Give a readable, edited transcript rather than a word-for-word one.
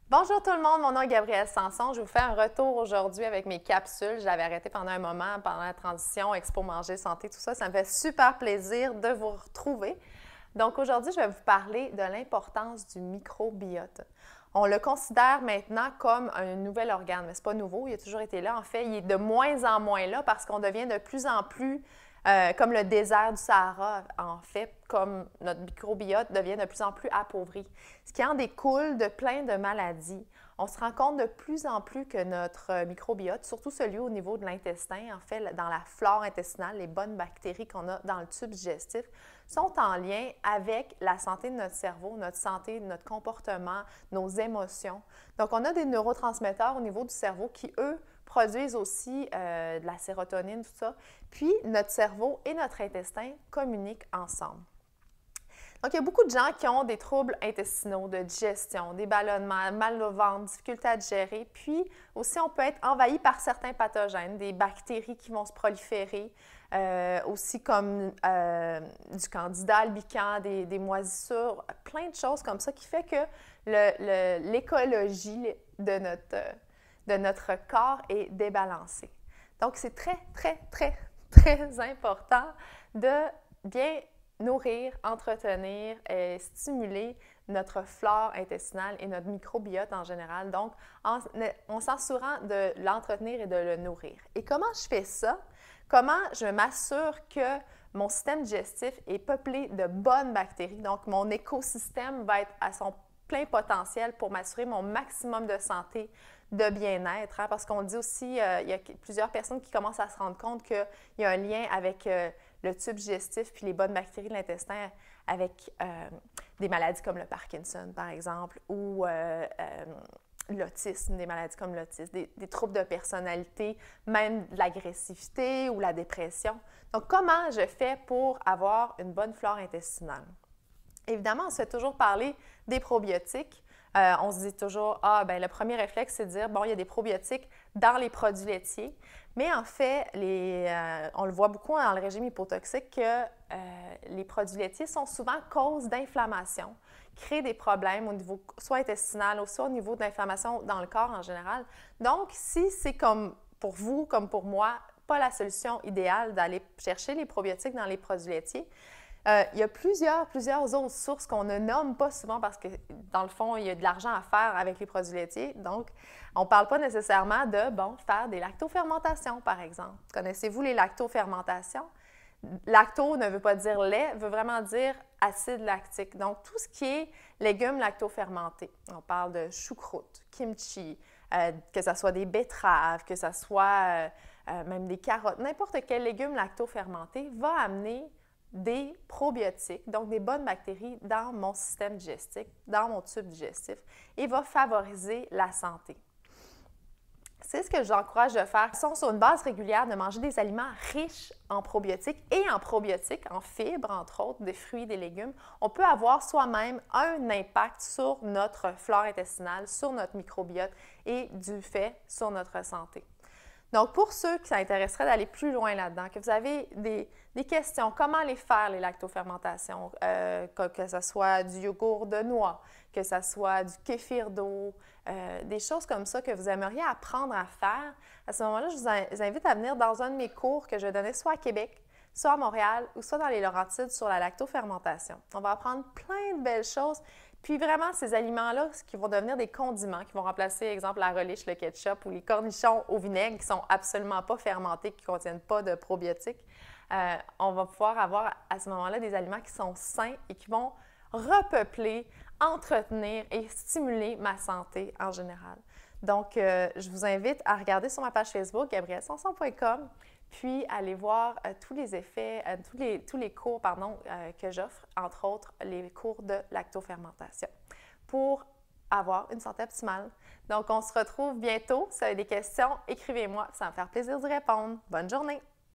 Bonjour tout le monde, mon nom est Gabrielle Sanson. Je vous fais un retour aujourd'hui avec mes capsules. Je l'avais arrêté pendant un moment, pendant la transition, Expo Manger Santé, tout ça. Ça me fait super plaisir de vous retrouver. Donc aujourd'hui, je vais vous parler de l'importance du microbiote. On le considère maintenant comme un nouvel organe, mais ce n'est pas nouveau, il a toujours été là. En fait, il est de moins en moins là parce qu'on devient de plus en plus comme le désert du Sahara, en fait, comme notre microbiote devient de plus en plus appauvri, ce qui en découle de plein de maladies. On se rend compte de plus en plus que notre microbiote, surtout celui au niveau de l'intestin, en fait, dans la flore intestinale, les bonnes bactéries qu'on a dans le tube digestif, sont en lien avec la santé de notre cerveau, notre santé, notre comportement, nos émotions. Donc, on a des neurotransmetteurs au niveau du cerveau qui, eux, produisent aussi de la sérotonine, tout ça. Puis, notre cerveau et notre intestin communiquent ensemble. Donc, il y a beaucoup de gens qui ont des troubles intestinaux, de digestion, des ballonnements, mal au ventre, difficulté à digérer. Puis, aussi, on peut être envahi par certains pathogènes, des bactéries qui vont se proliférer, aussi comme du candida albicans, des moisissures, plein de choses comme ça qui fait que l'écologie de notre corps est débalancée. Donc, c'est très, très, très, très important de bien nourrir, entretenir et stimuler notre flore intestinale et notre microbiote en général. Donc, en s'assurant de l'entretenir et de le nourrir. Et comment je fais ça? Comment je m'assure que mon système digestif est peuplé de bonnes bactéries? Donc, mon écosystème va être à son plein potentiel pour m'assurer mon maximum de santé, de bien-être. Hein, parce qu'on dit aussi, il y a plusieurs personnes qui commencent à se rendre compte qu'il y a un lien avec le tube digestif puis les bonnes bactéries de l'intestin avec des maladies comme le Parkinson, par exemple, ou l'autisme, des maladies comme l'autisme, des troubles de personnalité, même de l'agressivité ou la dépression. Donc, comment je fais pour avoir une bonne flore intestinale? Évidemment, on se fait toujours parler des probiotiques. On se dit toujours, ben le premier réflexe, c'est de dire, bon, il y a des probiotiques dans les produits laitiers. Mais en fait, on le voit beaucoup dans le régime hypotoxique que les produits laitiers sont souvent cause d'inflammation, créent des problèmes au niveau soit intestinal ou soit au niveau de l'inflammation dans le corps en général. Donc, si c'est comme pour vous, comme pour moi, pas la solution idéale d'aller chercher les probiotiques dans les produits laitiers, il y a plusieurs autres sources qu'on ne nomme pas souvent parce que, dans le fond, il y a de l'argent à faire avec les produits laitiers. Donc, on ne parle pas nécessairement de, faire des lactofermentations, par exemple. Connaissez-vous les lactofermentations? Lacto ne veut pas dire lait, veut vraiment dire acide lactique. Donc, tout ce qui est légumes lactofermentés. On parle de choucroute, kimchi, que ce soit des betteraves, que ce soit même des carottes. N'importe quel légume lactofermenté va amener des probiotiques, donc des bonnes bactéries dans mon système digestif, dans mon tube digestif, et va favoriser la santé. C'est ce que j'encourage de faire. Ils sont sur une base régulière de manger des aliments riches en probiotiques et en probiotiques, en fibres, entre autres, des fruits, des légumes. On peut avoir soi-même un impact sur notre flore intestinale, sur notre microbiote et du fait sur notre santé. Donc, pour ceux qui s'intéresseraient d'aller plus loin là-dedans, que vous avez des questions, comment les faire, les lactofermentations, que ce soit du yogourt de noix, que ce soit du kéfir d'eau, des choses comme ça que vous aimeriez apprendre à faire, à ce moment-là, je vous invite à venir dans un de mes cours que je donnais soit à Québec, soit à Montréal ou soit dans les Laurentides sur la lactofermentation. On va apprendre plein de belles choses. Puis vraiment, ces aliments-là, qui vont devenir des condiments, qui vont remplacer, exemple, la relish, le ketchup ou les cornichons au vinaigre qui ne sont absolument pas fermentés, qui ne contiennent pas de probiotiques, on va pouvoir avoir à ce moment-là des aliments qui sont sains et qui vont repeupler, entretenir et stimuler ma santé en général. Donc, je vous invite à regarder sur ma page Facebook, gabriellesanson.com, puis aller voir tous les effets, tous les cours que j'offre, entre autres les cours de lactofermentation, pour avoir une santé optimale. Donc, on se retrouve bientôt. Si vous avez des questions, écrivez-moi, ça va me faire plaisir d'y répondre. Bonne journée!